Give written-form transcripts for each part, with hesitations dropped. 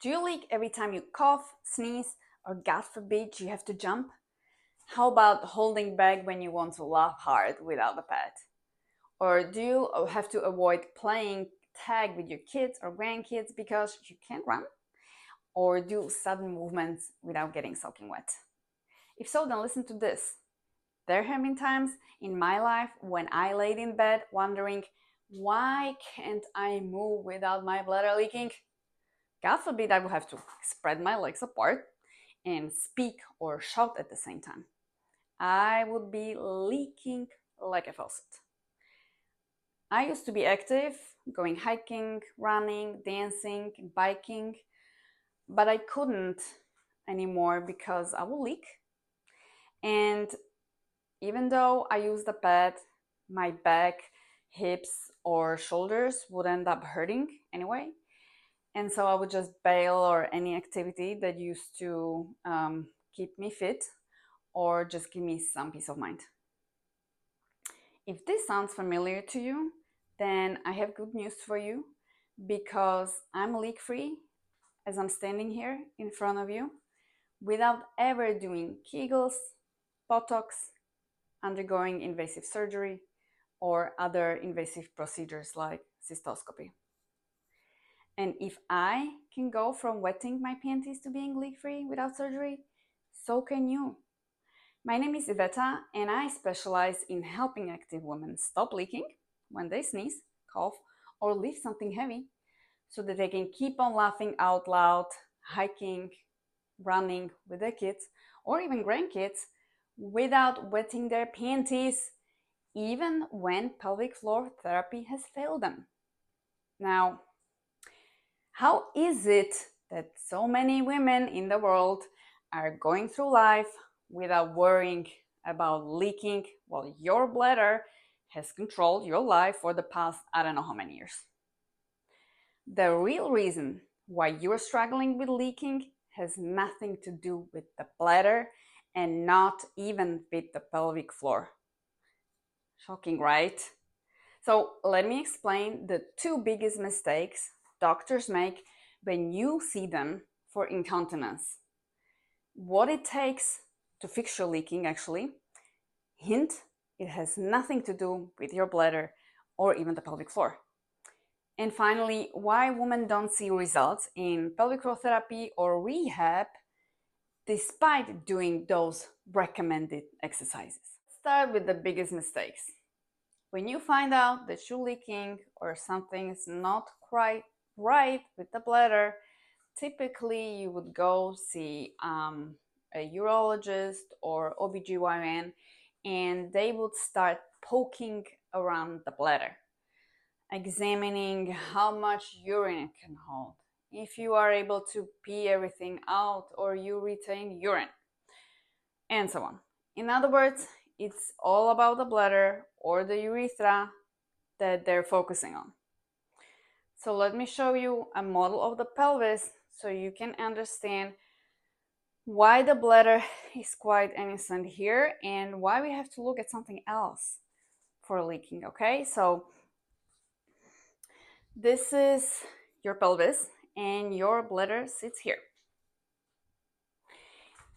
Do you leak every time you cough, sneeze, or God forbid you have to jump? How about holding back when you want to laugh hard without a pad? Or do you have to avoid playing tag with your kids or grandkids because you can't run? Or do sudden movements without getting soaking wet? If so, then listen to this. There have been times in my life when I laid in bed wondering, why can't I move without my bladder leaking? God forbid I would have to spread my legs apart and speak or shout at the same time. I would be leaking like a faucet. I used to be active, going hiking, running, dancing, biking, but I couldn't anymore because I would leak. And even though I used a pad, my back, hips, or shoulders would end up hurting anyway. And so I would just bail or any activity that used to keep me fit or just give me some peace of mind. If this sounds familiar to you, then I have good news for you because I'm leak free as I'm standing here in front of you without ever doing Kegels, Botox, undergoing invasive surgery, or other invasive procedures like cystoscopy. And if I can go from wetting my panties to being leak free without surgery, so can you. My name is Iveta, and I specialize in helping active women stop leaking when they sneeze, cough, or lift something heavy so that they can keep on laughing out loud, hiking, running with their kids, or even grandkids without wetting their panties, even when pelvic floor therapy has failed them. Now, how is it that so many women in the world are going through life without worrying about leaking while your bladder has controlled your life for the past I don't know how many years? The real reason why you're struggling with leaking has nothing to do with the bladder and not even with the pelvic floor. Shocking, right? So let me explain the two biggest mistakes doctors make when you see them for incontinence. What it takes to fix your leaking, actually. Hint, it has nothing to do with your bladder or even the pelvic floor. And finally, why women don't see results in pelvic floor therapy or rehab despite doing those recommended exercises. Start with the biggest mistakes. When you find out that you're leaking or something is not quite right with the bladder, typically you would go see a urologist or OBGYN, and they would start poking around the bladder, examining how much urine it can hold, if you are able to pee everything out or you retain urine, and so on. In other words, it's all about the bladder or the urethra that they're focusing on. So let me show you a model of the pelvis so you can understand why the bladder is quite innocent here and why we have to look at something else for leaking, okay? So this is your pelvis and your bladder sits here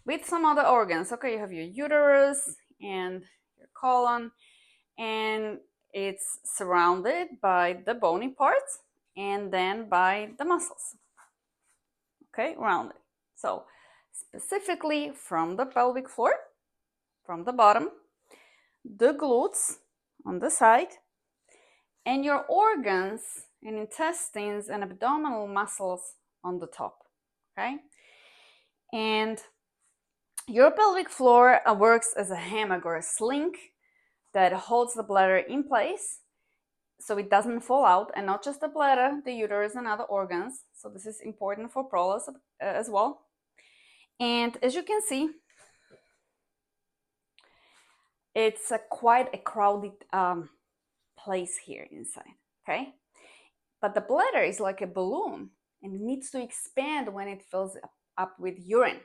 with some other organs. Okay, you have your uterus and your colon, and it's surrounded by the bony parts and then by the muscles. Okay, rounded. So specifically from the pelvic floor, from the bottom, the glutes on the side, and your organs and intestines and abdominal muscles on the top. Okay, and your pelvic floor works as a hammock or a sling that holds the bladder in place so it doesn't fall out, and not just the bladder, the uterus and other organs. So this is important for prolapse as well. And as you can see, it's quite a crowded place here inside, okay? But the bladder is like a balloon and it needs to expand when it fills up with urine.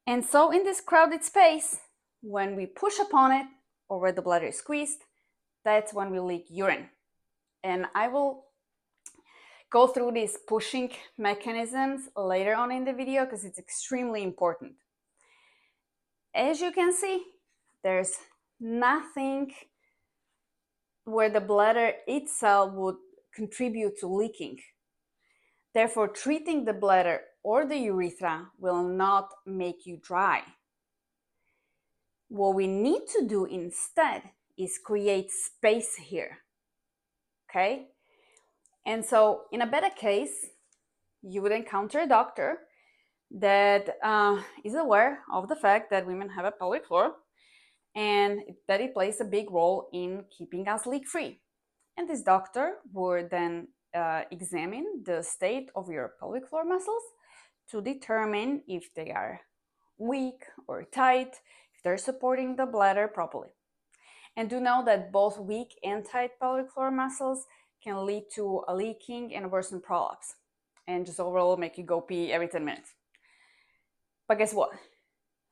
And so in this crowded space, when we push upon it or where the bladder is squeezed, that's when we leak urine. And I will go through these pushing mechanisms later on in the video because it's extremely important. As you can see, there's nothing where the bladder itself would contribute to leaking. Therefore, treating the bladder or the urethra will not make you dry. What we need to do instead is create space here. Okay? And so, in a better case, you would encounter a doctor that is aware of the fact that women have a pelvic floor and that it plays a big role in keeping us leak-free. And this doctor would then examine the state of your pelvic floor muscles to determine if they are weak or tight, if they're supporting the bladder properly. And do know that both weak and tight pelvic floor muscles can lead to a leaking and worsen prolapse, and just overall make you go pee every 10 minutes. But guess what?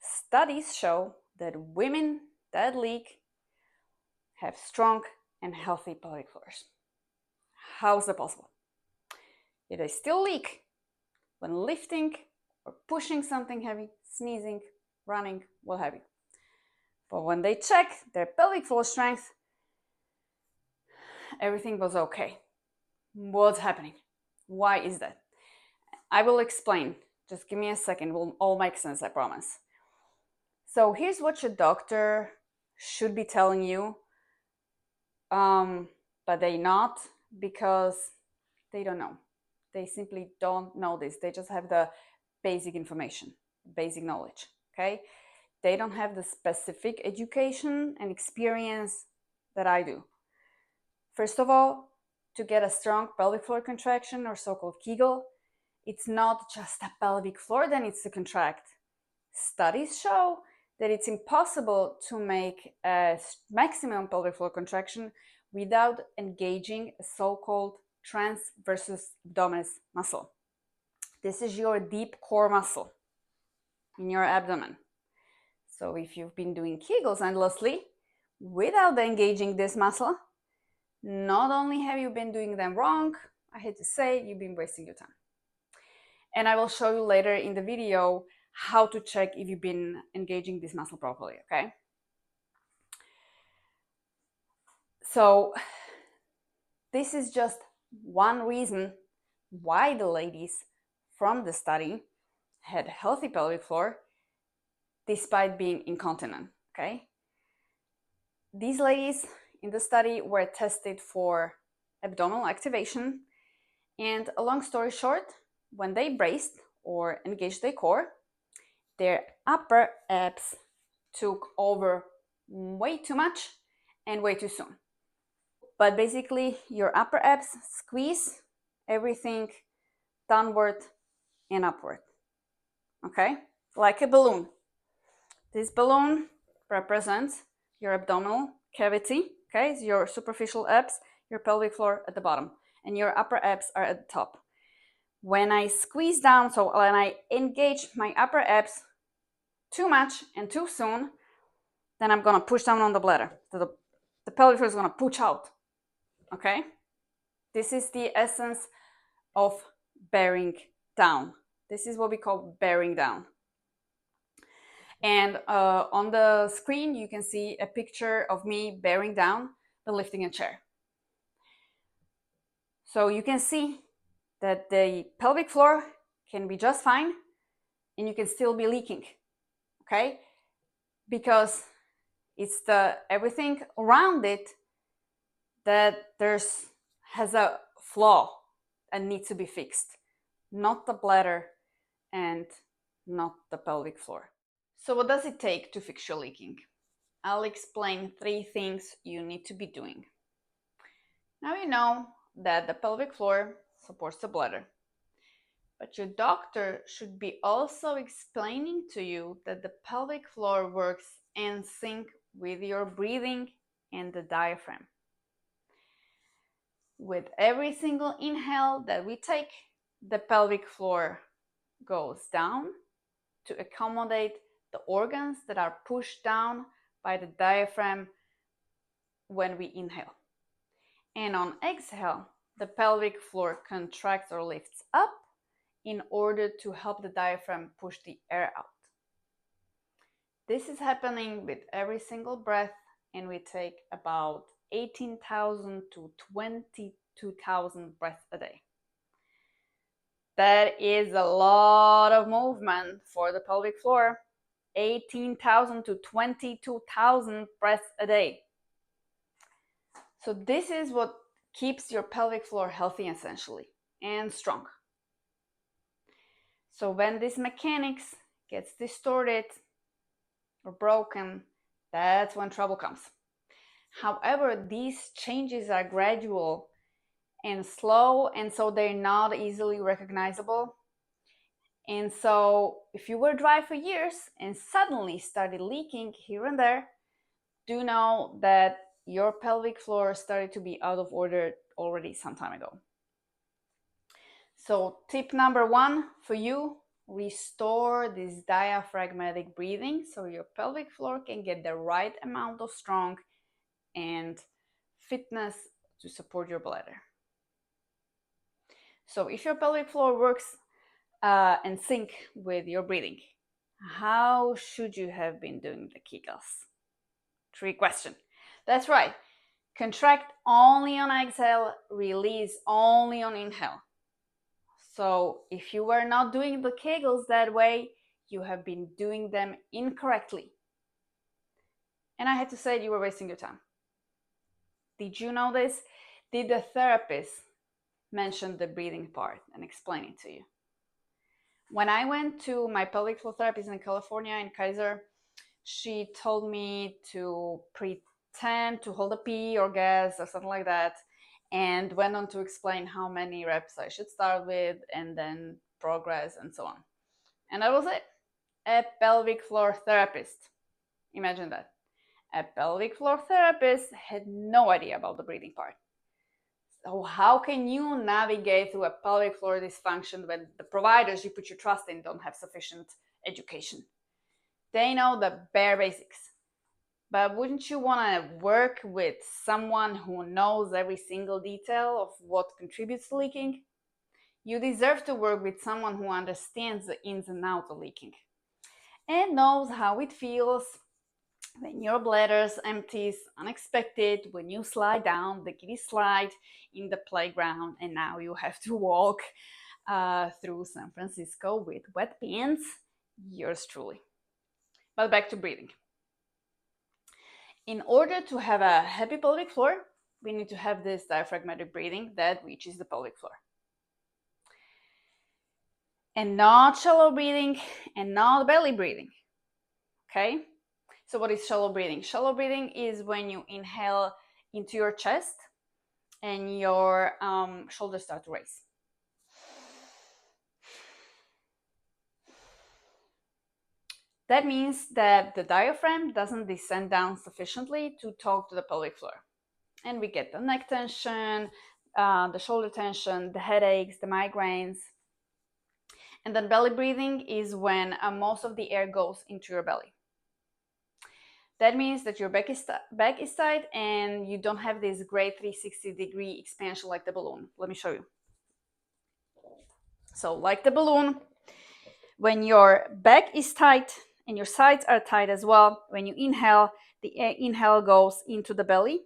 Studies show that women that leak have strong and healthy pelvic floors. How is that possible? If they still leak when lifting or pushing something heavy, sneezing, running, what have you. But when they check their pelvic floor strength, everything was okay. What's happening? Why is that? I will explain. Just give me a second. It will all make sense, I promise. So here's what your doctor should be telling you, but they not, because they don't know. They simply don't know this. They just have the basic information, basic knowledge, okay? They don't have the specific education and experience that I do. First of all, to get a strong pelvic floor contraction, or so-called Kegel, it's not just a pelvic floor that needs to contract. Studies show that it's impossible to make a maximum pelvic floor contraction without engaging a so-called transversus abdominis muscle. This is your deep core muscle in your abdomen. So if you've been doing Kegels endlessly without engaging this muscle, not only have you been doing them wrong, I hate to say, you've been wasting your time. And I will show you later in the video how to check if you've been engaging this muscle properly, okay? So this is just one reason why the ladies from the study had healthy pelvic floor despite being incontinent, okay? These ladies in the study were tested for abdominal activation, and a long story short, when they braced or engaged their core, their upper abs took over way too much and way too soon. But basically, your upper abs squeeze everything downward and upward, okay? Like a balloon. This balloon represents your abdominal cavity, okay? It's your superficial abs, your pelvic floor at the bottom, and your upper abs are at the top. When I squeeze down, so when I engage my upper abs too much and too soon, then I'm gonna push down on the bladder. So the pelvic floor is gonna push out, okay? This is the essence of bearing down. This is what we call bearing down. And on the screen, you can see a picture of me bearing down but lifting a chair. So you can see that the pelvic floor can be just fine and you can still be leaking, okay? Because it's the everything around it that has a flaw and needs to be fixed, not the bladder and not the pelvic floor. So what does it take to fix your leaking? I'll explain 3 things you need to be doing. Now you know that the pelvic floor supports the bladder, but your doctor should be also explaining to you that the pelvic floor works in sync with your breathing and the diaphragm. With every single inhale that we take, the pelvic floor goes down to accommodate the organs that are pushed down by the diaphragm when we inhale. And on exhale, the pelvic floor contracts or lifts up in order to help the diaphragm push the air out. This is happening with every single breath, and we take about 18,000 to 22,000 breaths a day. That is a lot of movement for the pelvic floor. 18,000 to 22,000 breaths a day. So this is what keeps your pelvic floor healthy, essentially, and strong. So when this mechanics gets distorted or broken, that's when trouble comes. However, these changes are gradual and slow, and so they're not easily recognizable. And so if you were dry for years and suddenly started leaking here and there, do know that your pelvic floor started to be out of order already some time ago. So tip number 1 for you, restore this diaphragmatic breathing so your pelvic floor can get the right amount of strong and fitness to support your bladder. So if your pelvic floor works in sync with your breathing, how should you have been doing the Kegels? Trick question. That's right. Contract only on exhale, release only on inhale. So if you were not doing the Kegels that way, you have been doing them incorrectly. And I had to say you were wasting your time. Did you know this? Did the therapist mention the breathing part and explain it to you? When I went to my pelvic floor therapist in California, in Kaiser, she told me to pretend to hold a pee or gas or something like that, and went on to explain how many reps I should start with and then progress and so on. And that was it. A pelvic floor therapist. Imagine that. A pelvic floor therapist had no idea about the breathing part. So how can you navigate through a pelvic floor dysfunction when the providers you put your trust in don't have sufficient education? They know the bare basics. But wouldn't you want to work with someone who knows every single detail of what contributes to leaking? You deserve to work with someone who understands the ins and outs of leaking and knows how it feels when your bladder empties unexpected, when you slide down the kiddie slide in the playground and now you have to walk through San Francisco with wet pants. Yours truly. But back to breathing. In order to have a happy pelvic floor, we need to have this diaphragmatic breathing that reaches the pelvic floor. And not shallow breathing and not belly breathing. Okay? So what is shallow breathing? Shallow breathing is when you inhale into your chest and your shoulders start to raise. That means that the diaphragm doesn't descend down sufficiently to talk to the pelvic floor. And we get the neck tension, the shoulder tension, the headaches, the migraines. And then belly breathing is when most of the air goes into your belly. That means that your back is tight and you don't have this great 360-degree expansion like the balloon. Let me show you. So like the balloon, when your back is tight and your sides are tight as well, when you inhale, the air inhale goes into the belly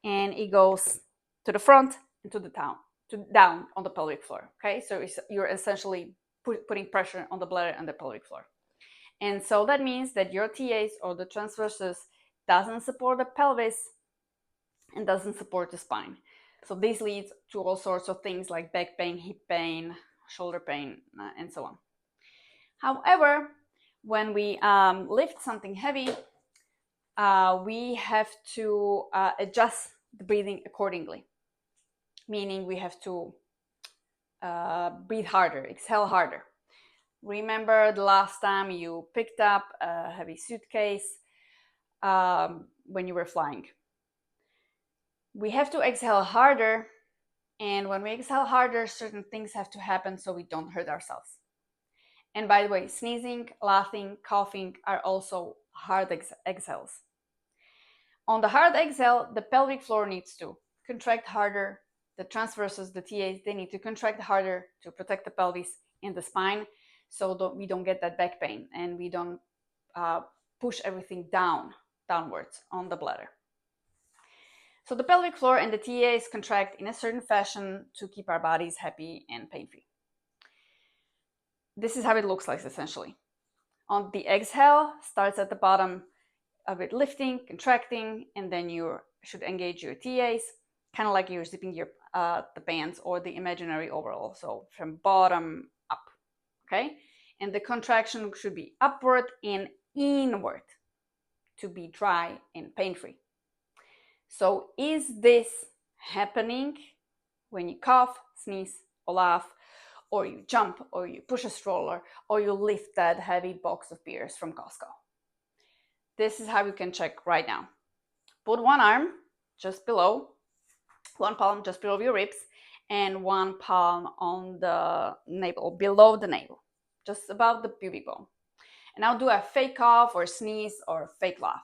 and it goes to the front and to down on the pelvic floor. Okay, so you're essentially putting pressure on the bladder and the pelvic floor. And so that means that your TAs or the transversus doesn't support the pelvis and doesn't support the spine. So this leads to all sorts of things like back pain, hip pain, shoulder pain, and so on. However, when we lift something heavy, we have to adjust the breathing accordingly. Meaning we have to breathe harder, exhale harder. Remember the last time you picked up a heavy suitcase when you were flying. We have to exhale harder, and when we exhale harder, certain things have to happen so we don't hurt ourselves. And by the way, sneezing, laughing, coughing are also hard exhales. On the hard exhale, the pelvic floor needs to contract harder, the transverses, the TAs, they need to contract harder to protect the pelvis and the spine, so we don't get that back pain and we don't push everything downwards on the bladder. So the pelvic floor and the TAs contract in a certain fashion to keep our bodies happy and pain-free. This is how it looks like essentially. On the exhale, starts at the bottom of it lifting, contracting, and then you should engage your TAs, kind of like you're zipping your the pants or the imaginary overall. So from bottom up, okay? And the contraction should be upward and inward to be dry and pain-free. So is this happening when you cough, sneeze, or laugh, or you jump, or you push a stroller, or you lift that heavy box of beers from Costco? This is how you can check right now. Put one arm just below, one palm just below your ribs, and one palm on the navel, below the navel, just above the pubic bone. And now do a fake cough or sneeze or fake laugh.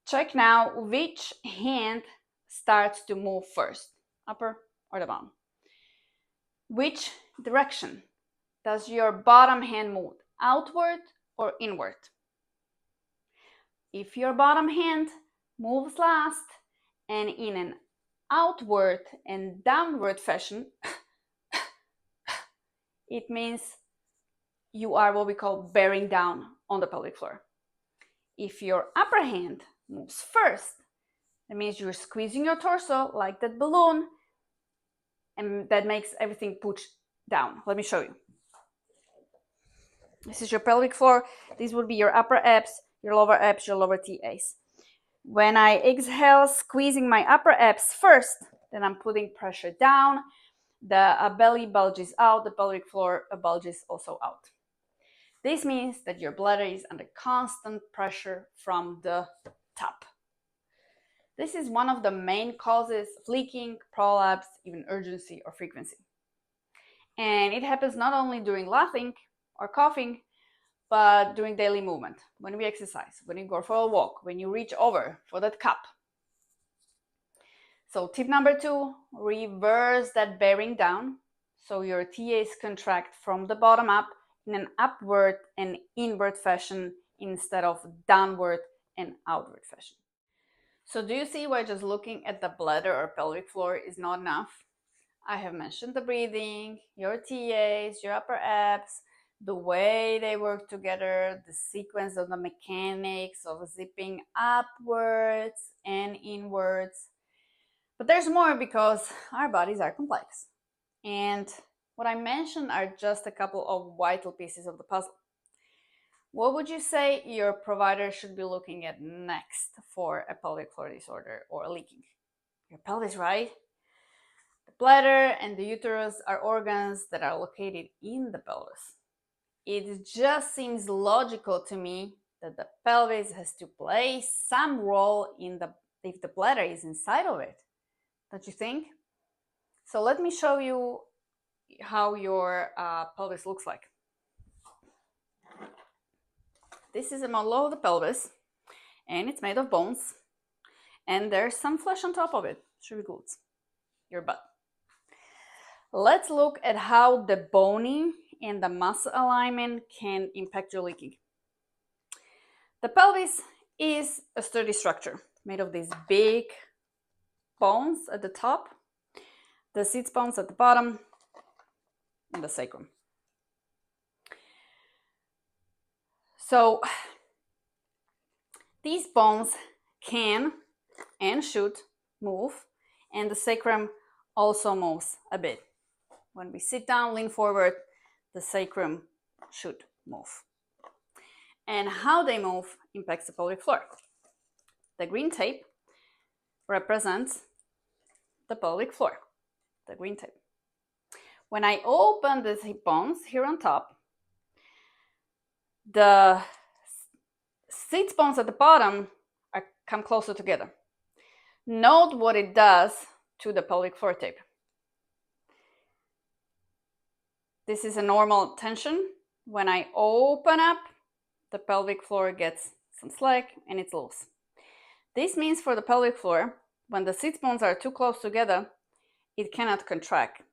Check now which hand starts to move first, upper or the bottom. Which direction does your bottom hand move, outward or inward? If your bottom hand moves last and in an outward and downward fashion, it means you are what we call bearing down on the pelvic floor. If your upper hand moves first, that means you're squeezing your torso like that balloon, and that makes everything push down. Let me show you. This is your pelvic floor. These would be your upper abs, your lower TAs. When I exhale, squeezing my upper abs first, then I'm putting pressure down. The belly bulges out, the pelvic floor bulges also out. This means that your bladder is under constant pressure from the top. This is one of the main causes of leaking, prolapse, even urgency or frequency. And it happens not only during laughing or coughing, but during daily movement, when we exercise, when you go for a walk, when you reach over for that cup. So tip number 2, reverse that bearing down so your TAs contract from the bottom up in an upward and inward fashion instead of downward and outward fashion. So do you see why just looking at the bladder or pelvic floor is not enough? I have mentioned the breathing, your TAs, your upper abs, the way they work together, the sequence of the mechanics of zipping upwards and inwards. But there's more because our bodies are complex. And what I mentioned are just a couple of vital pieces of the puzzle. What would you say your provider should be looking at next for a pelvic floor disorder or leaking? Your pelvis, right? The bladder and the uterus are organs that are located in the pelvis. It just seems logical to me that the pelvis has to play some role if the bladder is inside of it. Don't you think? So let me show you how your pelvis looks like. This is a model of the pelvis, and it's made of bones, and there's some flesh on top of it. Should be glutes, your butt. Let's look at how the bony and the muscle alignment can impact your leaking. The pelvis is a sturdy structure made of these big bones at the top, the sits bones at the bottom, and the sacrum. So these bones can and should move, and the sacrum also moves a bit. When we sit down, lean forward, the sacrum should move. And how they move impacts the pelvic floor. The green tape represents the pelvic floor, the green tape. When I open the hip bones here on top, the sits bones at the bottom come closer together. Note what it does to the pelvic floor tape. This is a normal tension. When I open up, the pelvic floor gets some slack and it's loose. This means for the pelvic floor When the sit bones are too close together, it cannot contract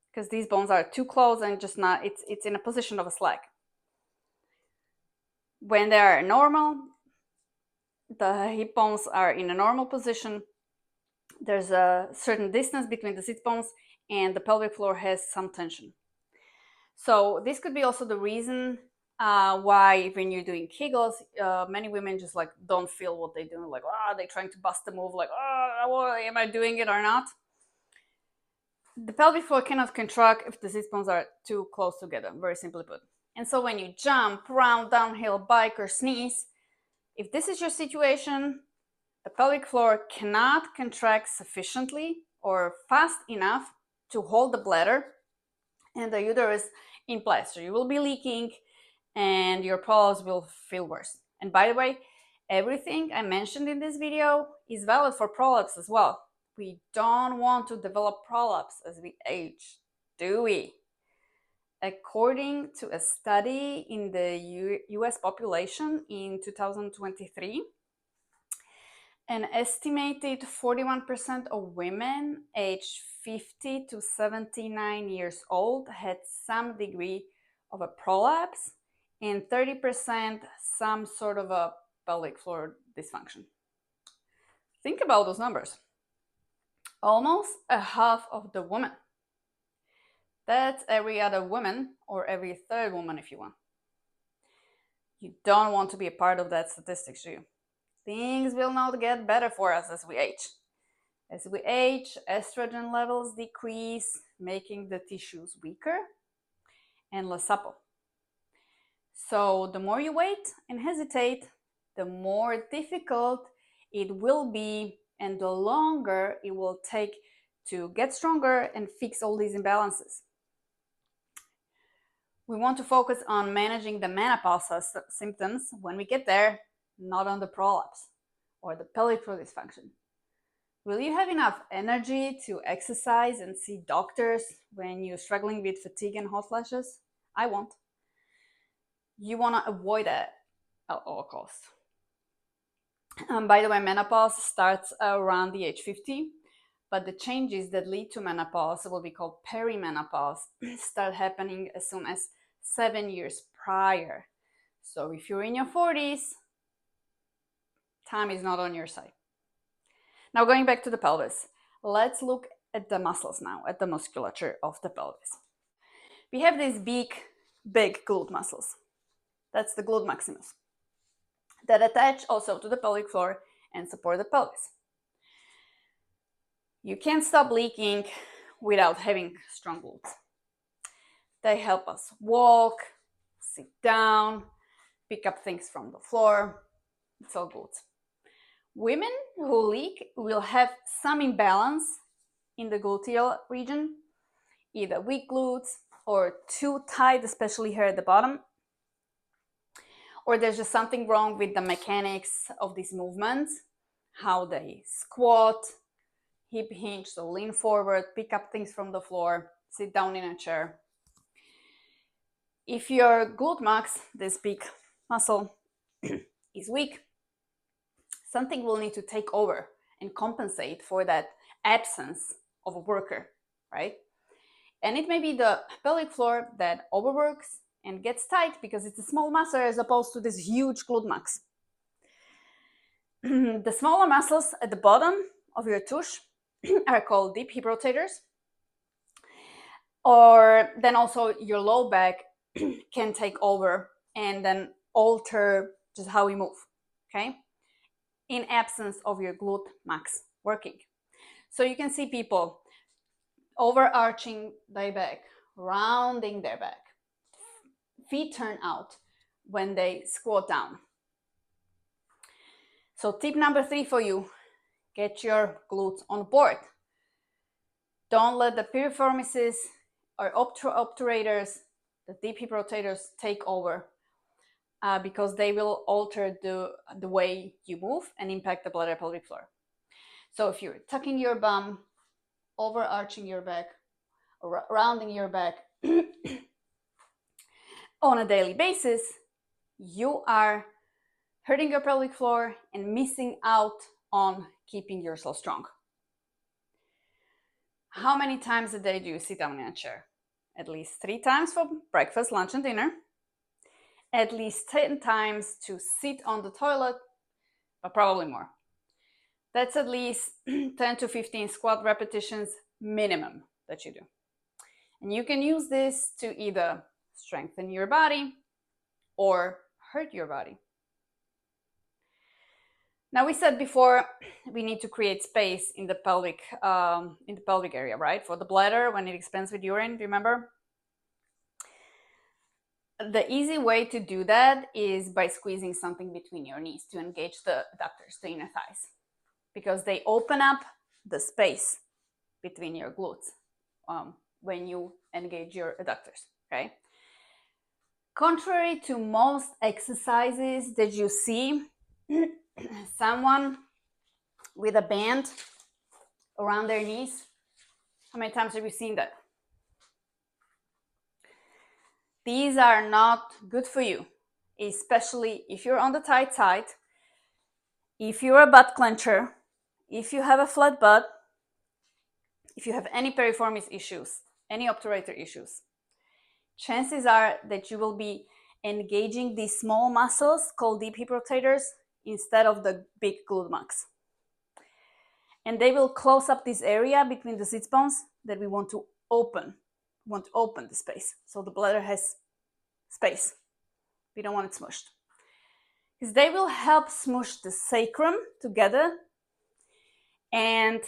because these bones are too close and just not, it's in a position of a slack. When they are normal, the hip bones are in a normal position. There's a certain distance between the sit bones and the pelvic floor has some tension. So this could be also the reason why when you're doing Kegels, many women just like don't feel what they're doing. Like, they're trying to bust the move. Like, am I doing it or not? The pelvic floor cannot contract if the sit bones are too close together, very simply put. And so when you jump, round, downhill, bike, or sneeze, if this is your situation, the pelvic floor cannot contract sufficiently or fast enough to hold the bladder and the uterus in place. So you will be leaking and your prolapse will feel worse. And by the way, everything I mentioned in this video is valid for prolapse as well. We don't want to develop prolapse as we age, do we? According to a study in the US population in 2023, an estimated 41% of women aged 50 to 79 years old had some degree of a prolapse, and 30% some sort of a pelvic floor dysfunction. Think about those numbers. Almost a half of the women. That's every other woman, or every third woman if you want. You don't want to be a part of that statistics, do you? Things will not get better for us as we age. As we age, estrogen levels decrease, making the tissues weaker and less supple. So the more you wait and hesitate, the more difficult it will be and the longer it will take to get stronger and fix all these imbalances. We want to focus on managing the menopause symptoms when we get there, not on the prolapse or the pelvic floor dysfunction. Will you have enough energy to exercise and see doctors when you're struggling with fatigue and hot flashes? I won't. You want to avoid that at all costs. By the way, menopause starts around the age 50, but the changes that lead to menopause, what we call perimenopause, start happening as soon as 7 years prior. So if you're in your 40s, time is not on your side. Now going back to the pelvis, let's look at the muscles now, at the musculature of the pelvis. We have these big glute muscles. That's the glute maximus that attach also to the pelvic floor and support the pelvis. You can't stop leaking without having strong glutes. They help us walk, sit down, pick up things from the floor. It's all glutes. Women who leak will have some imbalance in the gluteal region, either weak glutes or too tight, especially here at the bottom, or there's just something wrong with the mechanics of these movements, how they squat, hip hinge, so lean forward, pick up things from the floor, sit down in a chair. If your glute max, this big muscle, is weak, something will need to take over and compensate for that absence of a worker, right? And it may be the pelvic floor that overworks and gets tight because it's a small muscle as opposed to this huge glute max. The smaller muscles at the bottom of your tush are called deep hip rotators. Or then also your low back can take over and then alter just how we move, okay? In absence of your glute max working. So you can see people overarching their back, rounding their back. Feet turn out when they squat down. So tip number 3 for you, get your glutes on board. Don't let the piriformices or obturators, the deep hip rotators, take over because they will alter the way you move and impact the bladder pelvic floor. So if you're tucking your bum, overarching your back, or rounding your back on a daily basis, you are hurting your pelvic floor and missing out on keeping yourself strong. How many times a day do you sit down in a chair? At least 3 times for breakfast, lunch, and dinner. At least 10 times to sit on the toilet, but probably more. That's at least 10 to 15 squat repetitions minimum that you do. And you can use this to either strengthen your body or hurt your body. Now, we said before we need to create space in the pelvic area, right? For the bladder when it expands with urine, do you remember? The easy way to do that is by squeezing something between your knees to engage the adductors, the inner thighs, because they open up the space between your glutes when you engage your adductors, okay? Contrary to most exercises that you see, someone with a band around their knees, how many times have you seen that? These are not good for you, especially if you're on the tight side, if you're a butt clencher, if you have a flat butt, if you have any piriformis issues, any obturator issues. Chances are that you will be engaging these small muscles called deep hip rotators instead of the big glute max. And they will close up this area between the sits bones that we want to open. We want to open the space so the bladder has space. We don't want it smushed. Because they will help smush the sacrum together and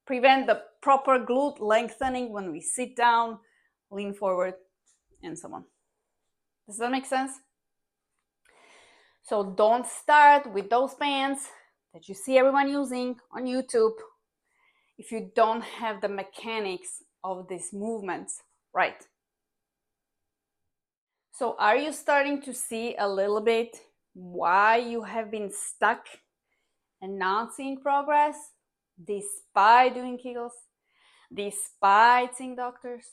prevent the proper glute lengthening when we sit down, lean forward, and so on. Does that make sense? So don't start with those bands that you see everyone using on YouTube if you don't have the mechanics of these movements right. So are you starting to see a little bit why you have been stuck and not seeing progress despite doing Kegels, despite seeing doctors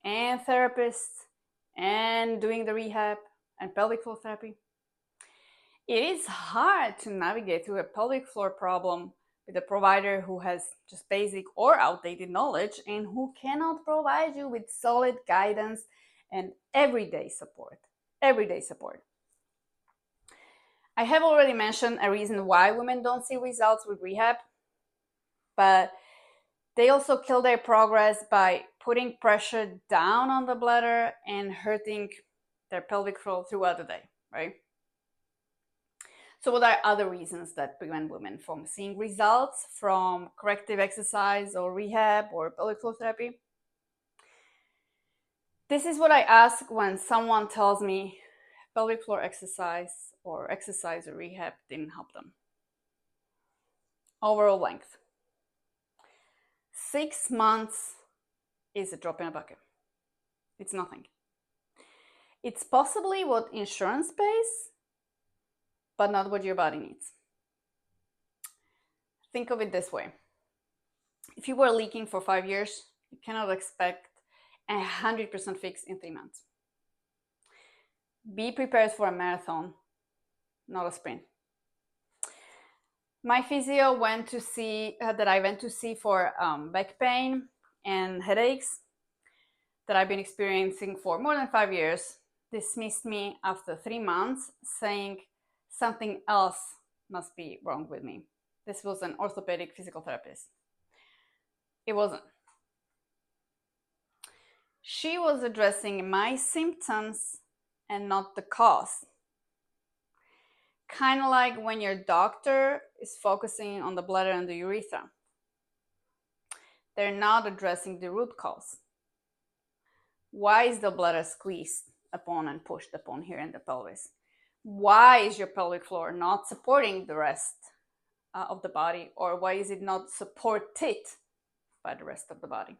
and therapists and doing the rehab and pelvic floor therapy? It is hard to navigate through a pelvic floor problem with a provider who has just basic or outdated knowledge and who cannot provide you with solid guidance and everyday support. I have already mentioned a reason why women don't see results with rehab, but they also kill their progress by putting pressure down on the bladder and hurting their pelvic floor throughout the day, right? So what are other reasons that prevent women from seeing results from corrective exercise or rehab or pelvic floor therapy? This is what I ask when someone tells me pelvic floor exercise or rehab didn't help them. Overall length. 6 months is a drop in a bucket. It's nothing. It's possibly what insurance pays, but not what your body needs. Think of it this way. If you were leaking for 5 years, you cannot expect 100% fix in 3 months. Be prepared for a marathon, not a sprint. My physio that I went to see for back pain and headaches that I've been experiencing for more than 5 years dismissed me after 3 months, saying something else must be wrong with me. This was an orthopedic physical therapist. It wasn't. She was addressing my symptoms and not the cause. Kind of like when your doctor is focusing on the bladder and the urethra. They're not addressing the root cause. Why is the bladder squeezed upon and pushed upon here in the pelvis? Why is your pelvic floor not supporting the rest of the body, or why is it not supported by the rest of the body?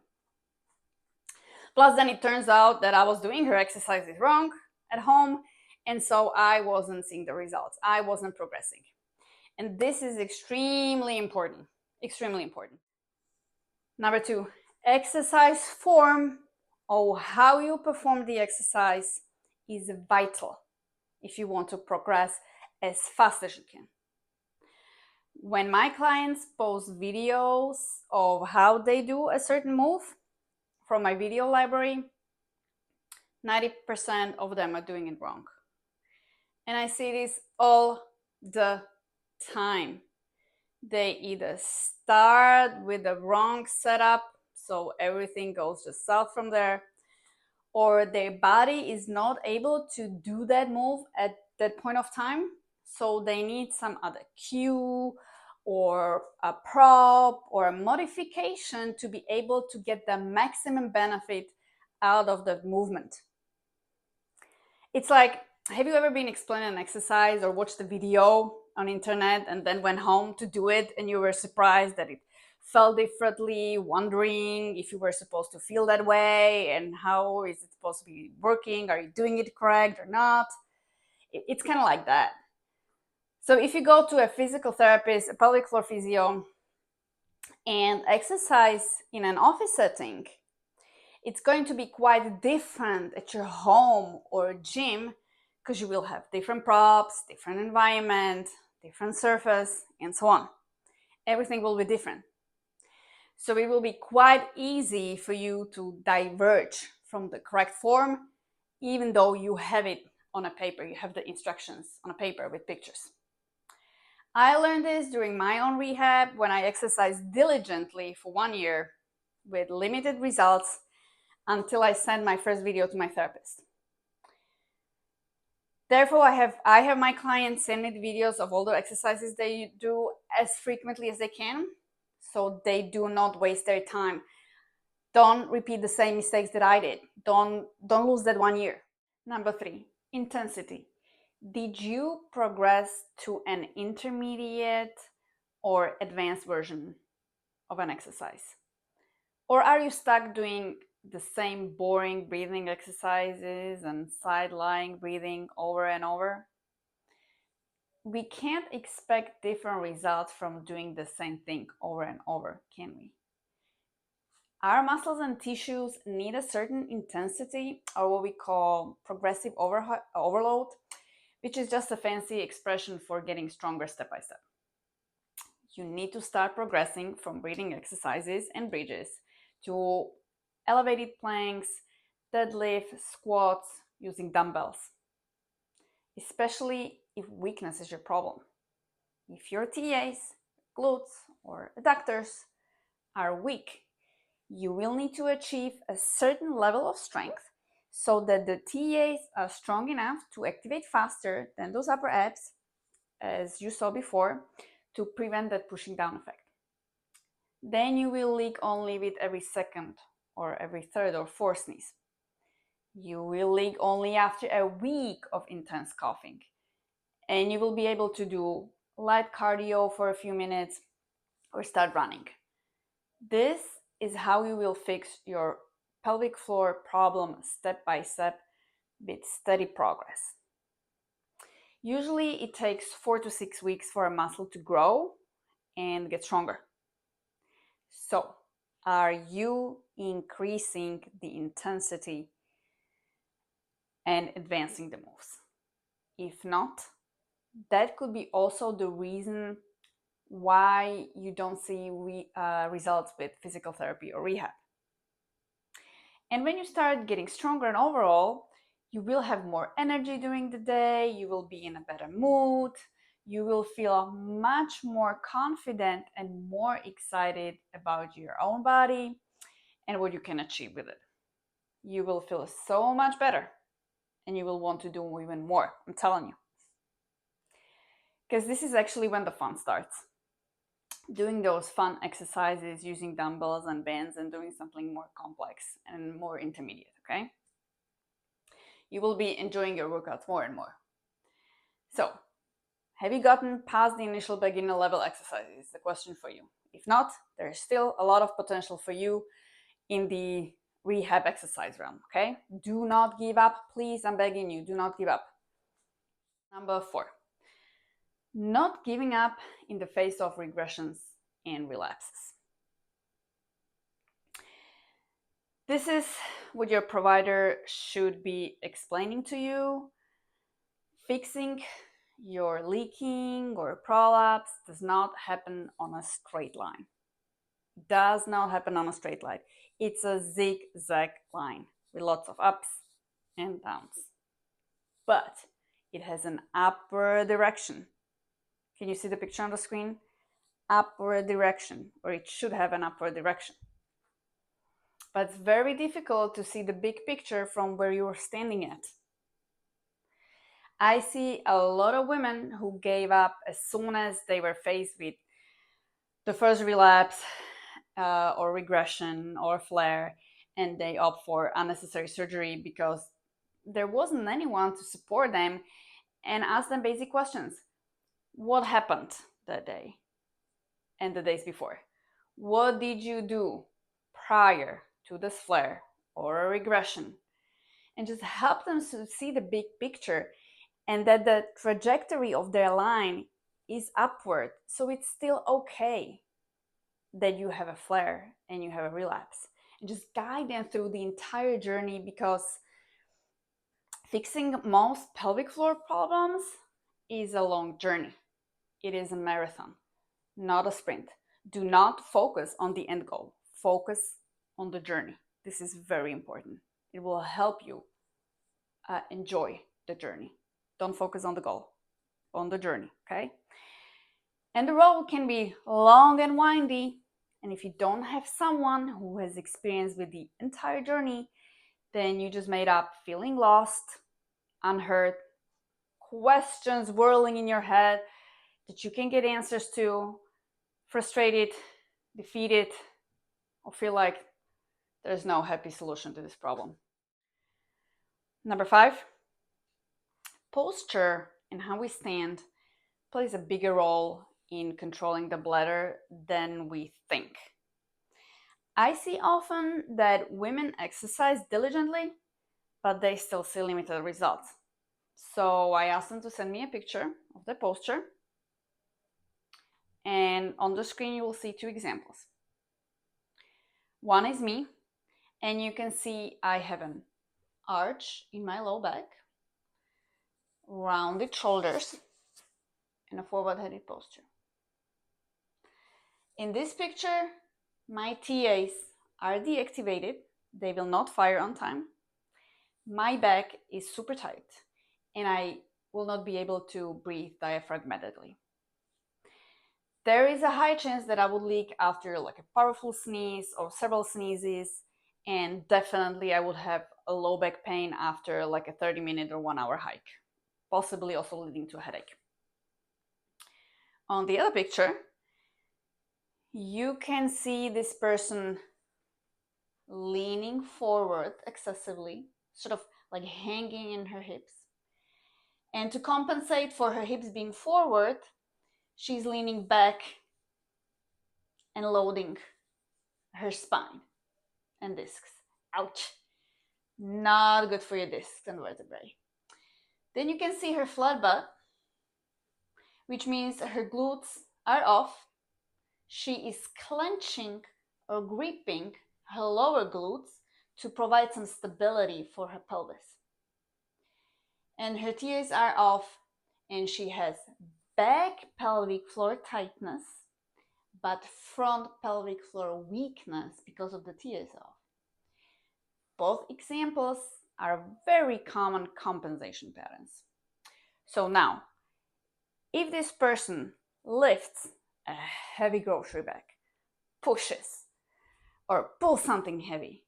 Plus, then it turns out that I was doing her exercises wrong at home, and so I wasn't seeing the results. I wasn't progressing. And this is extremely important. Extremely important. Number 2, exercise form or how you perform the exercise is vital if you want to progress as fast as you can. When my clients post videos of how they do a certain move from my video library, 90% of them are doing it wrong. And I see this all the time. They either start with the wrong setup, so everything goes just south from there, or their body is not able to do that move at that point of time, so they need some other cue or a prop or a modification to be able to get the maximum benefit out of the movement. It's like, have you ever been explained an exercise or watched a video on internet and then went home to do it and you were surprised that it felt differently, wondering if you were supposed to feel that way and how is it supposed to be working? Are you doing it correct or not? It's kind of like that. So if you go to a physical therapist, a pelvic floor physio, and exercise in an office setting, it's going to be quite different at your home or gym because you will have different props, different environment, different surface, and so on. Everything will be different. So it will be quite easy for you to diverge from the correct form, even though you have it on a paper, you have the instructions on a paper with pictures. I learned this during my own rehab when I exercised diligently for 1 year with limited results until I sent my first video to my therapist. Therefore, I have my clients send me the videos of all the exercises they do as frequently as they can, so they do not waste their time. Don't repeat the same mistakes that I did. Don't lose that 1 year. Number 3, intensity. Did you progress to an intermediate or advanced version of an exercise? Or are you stuck doing the same boring breathing exercises and side-lying breathing over and over? We can't expect different results from doing the same thing over and over, can we? Our muscles and tissues need a certain intensity, or what we call progressive overload, which is just a fancy expression for getting stronger step by step. You need to start progressing from breathing exercises and bridges to elevated planks, deadlift, squats using dumbbells, especially if weakness is your problem. If your TAs, glutes, or adductors are weak, you will need to achieve a certain level of strength so that the TAs are strong enough to activate faster than those upper abs, as you saw before, to prevent that pushing down effect. Then you will leak only with every second or every third or fourth sneeze. You will leak only after a week of intense coughing, and you will be able to do light cardio for a few minutes or start running. This is how you will fix your pelvic floor problem step by step with steady progress. Usually it takes 4 to 6 weeks for a muscle to grow and get stronger. So, are you increasing the intensity and advancing the moves? If not, that could be also the reason why you don't see results with physical therapy or rehab. And when you start getting stronger and overall, you will have more energy during the day, you will be in a better mood, you will feel much more confident and more excited about your own body and what you can achieve with it. You will feel so much better and you will want to do even more, I'm telling you. Because this is actually when the fun starts. Doing those fun exercises using dumbbells and bands and doing something more complex and more intermediate, okay? You will be enjoying your workouts more and more. So, have you gotten past the initial beginner level exercises? The question for you. If not, there's still a lot of potential for you in the rehab exercise realm, okay? Do not give up, please, I'm begging you, do not give up. Number 4, not giving up in the face of regressions and relapses. This is what your provider should be explaining to you. Fixing your leaking or prolapse does not happen on a straight line. Does not happen on a straight line. It's a zigzag line with lots of ups and downs. But it has an upward direction. Can you see the picture on the screen? Upward direction, or it should have an upward direction. But it's very difficult to see the big picture from where you're standing at. I see a lot of women who gave up as soon as they were faced with the first relapse or regression or flare, and they opt for unnecessary surgery because there wasn't anyone to support them and ask them basic questions. What happened that day and the days before? What did you do prior to this flare or a regression? And just help them to see the big picture and that the trajectory of their line is upward. So it's still okay that you have a flare and you have a relapse. And just guide them through the entire journey, because fixing most pelvic floor problems is a long journey. It is a marathon, not a sprint. Do not focus on the end goal. Focus on the journey. This is very important. It will help you enjoy the journey. Don't focus on the goal, on the journey, okay? And the road can be long and windy. And if you don't have someone who has experience with the entire journey, then you just made up feeling lost, unheard, questions whirling in your head that you can get answers to, frustrated, defeated, or feel like there's no happy solution to this problem. Number 5, posture and how we stand plays a bigger role in controlling the bladder than we think. I see often that women exercise diligently, but they still see limited results. So I asked them to send me a picture of their posture. And on the screen, you will see 2 examples. One is me, and you can see I have an arch in my low back, rounded shoulders, and a forward-headed posture. In this picture, my TAs are deactivated. They will not fire on time. My back is super tight, and I will not be able to breathe diaphragmatically. There is a high chance that I would leak after like a powerful sneeze or several sneezes, and definitely I would have a low back pain after like a 30-minute or 1-hour hike, possibly also leading to a headache. On the other picture, you can see this person leaning forward excessively, sort of like hanging in her hips. And to compensate for her hips being forward, she's leaning back and loading her spine and discs. Ouch. Not good for your discs and vertebrae. Then you can see her flat butt, which means her glutes are off. She is clenching or gripping her lower glutes to provide some stability for her pelvis. And her TAs are off, and she has back pelvic floor tightness, but front pelvic floor weakness because of the TAs off. Both examples are very common compensation patterns. So now, if this person lifts a heavy grocery bag, pushes, or pulls something heavy,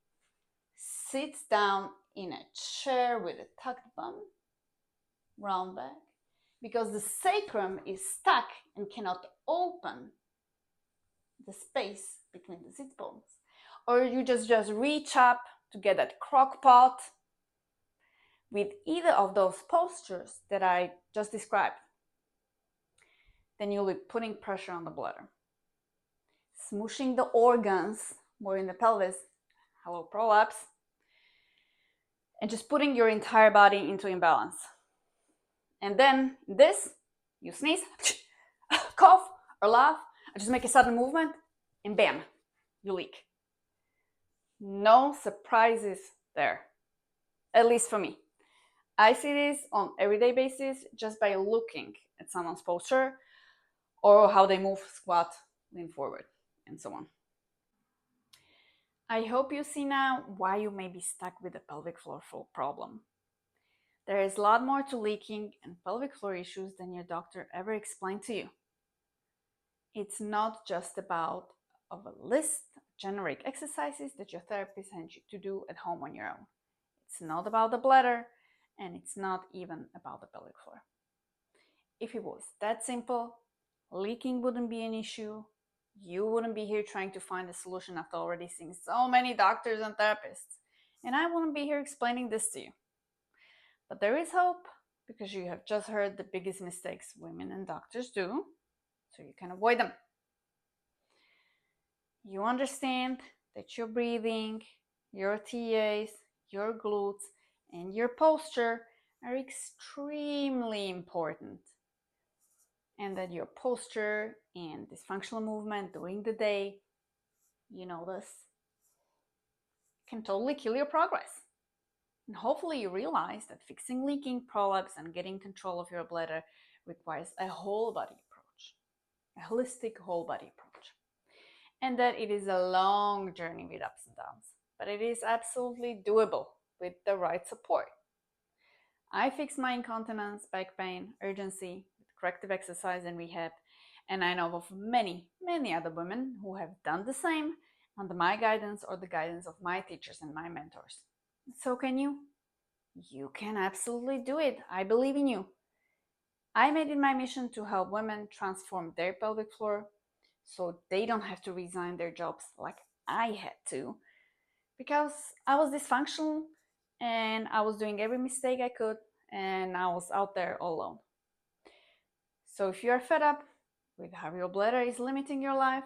sits down in a chair with a tucked bum, round back, because the sacrum is stuck and cannot open the space between the sit bones. Or you just reach up to get that crock pot. With either of those postures that I just described, then you'll be putting pressure on the bladder, smooshing the organs more in the pelvis, hello prolapse, and just putting your entire body into imbalance. And then this, you sneeze, cough, or laugh, or just make a sudden movement, and bam, you leak. No surprises there, at least for me. I see this on everyday basis just by looking at someone's posture or how they move, squat, lean forward, and so on. I hope you see now why you may be stuck with a pelvic floor problem. There is a lot more to leaking and pelvic floor issues than your doctor ever explained to you. It's not just about a list of generic exercises that your therapist hands you to do at home on your own. It's not about the bladder, and it's not even about the pelvic floor. If it was that simple, leaking wouldn't be an issue. You wouldn't be here trying to find a solution after already seeing so many doctors and therapists. And I wouldn't be here explaining this to you. But there is hope because you have just heard the biggest mistakes women and doctors do, so you can avoid them. You understand that your breathing, your TAs, your glutes, and your posture are extremely important. And that your posture and dysfunctional movement during the day, you know this, can totally kill your progress. And hopefully you realize that fixing leaking, prolapse, and getting control of your bladder requires a whole body approach, a holistic whole body approach. And that it is a long journey with ups and downs, but it is absolutely doable with the right support. I fixed my incontinence, back pain, urgency with corrective exercise and rehab, and I know of many, many other women who have done the same under my guidance or the guidance of my teachers and my mentors. So can you? You can absolutely do it. I believe in you. I made it my mission to help women transform their pelvic floor so they don't have to resign their jobs like I had to, because I was dysfunctional and I was doing every mistake I could and I was out there all alone. So if you are fed up with how your bladder is limiting your life,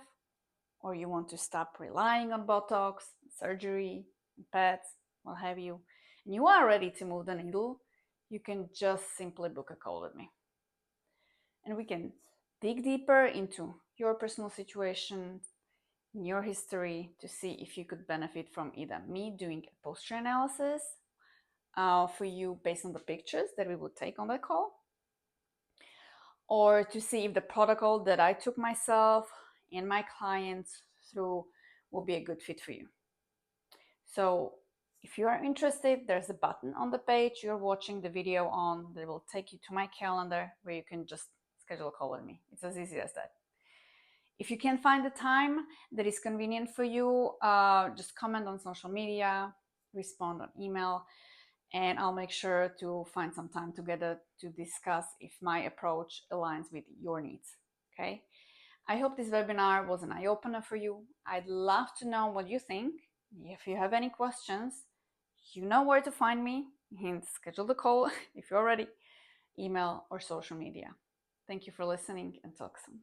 or you want to stop relying on Botox, surgery, pads, what have you, and you are ready to move the needle, you can just simply book a call with me. And we can dig deeper into your personal situation, your history, to see if you could benefit from either me doing a posture analysis for you based on the pictures that we would take on that call, or to see if the protocol that I took myself and my clients through will be a good fit for you. So if you are interested, there's a button on the page you're watching the video on that will take you to my calendar where you can just schedule a call with me. It's as easy as that. If you can find a time that is convenient for you, just comment on social media, respond on email, and I'll make sure to find some time together to discuss if my approach aligns with your needs. Okay? I hope this webinar was an eye-opener for you. I'd love to know what you think. If you have any questions, you know where to find me and schedule the call if you're ready, email or social media. Thank you for listening and talk soon.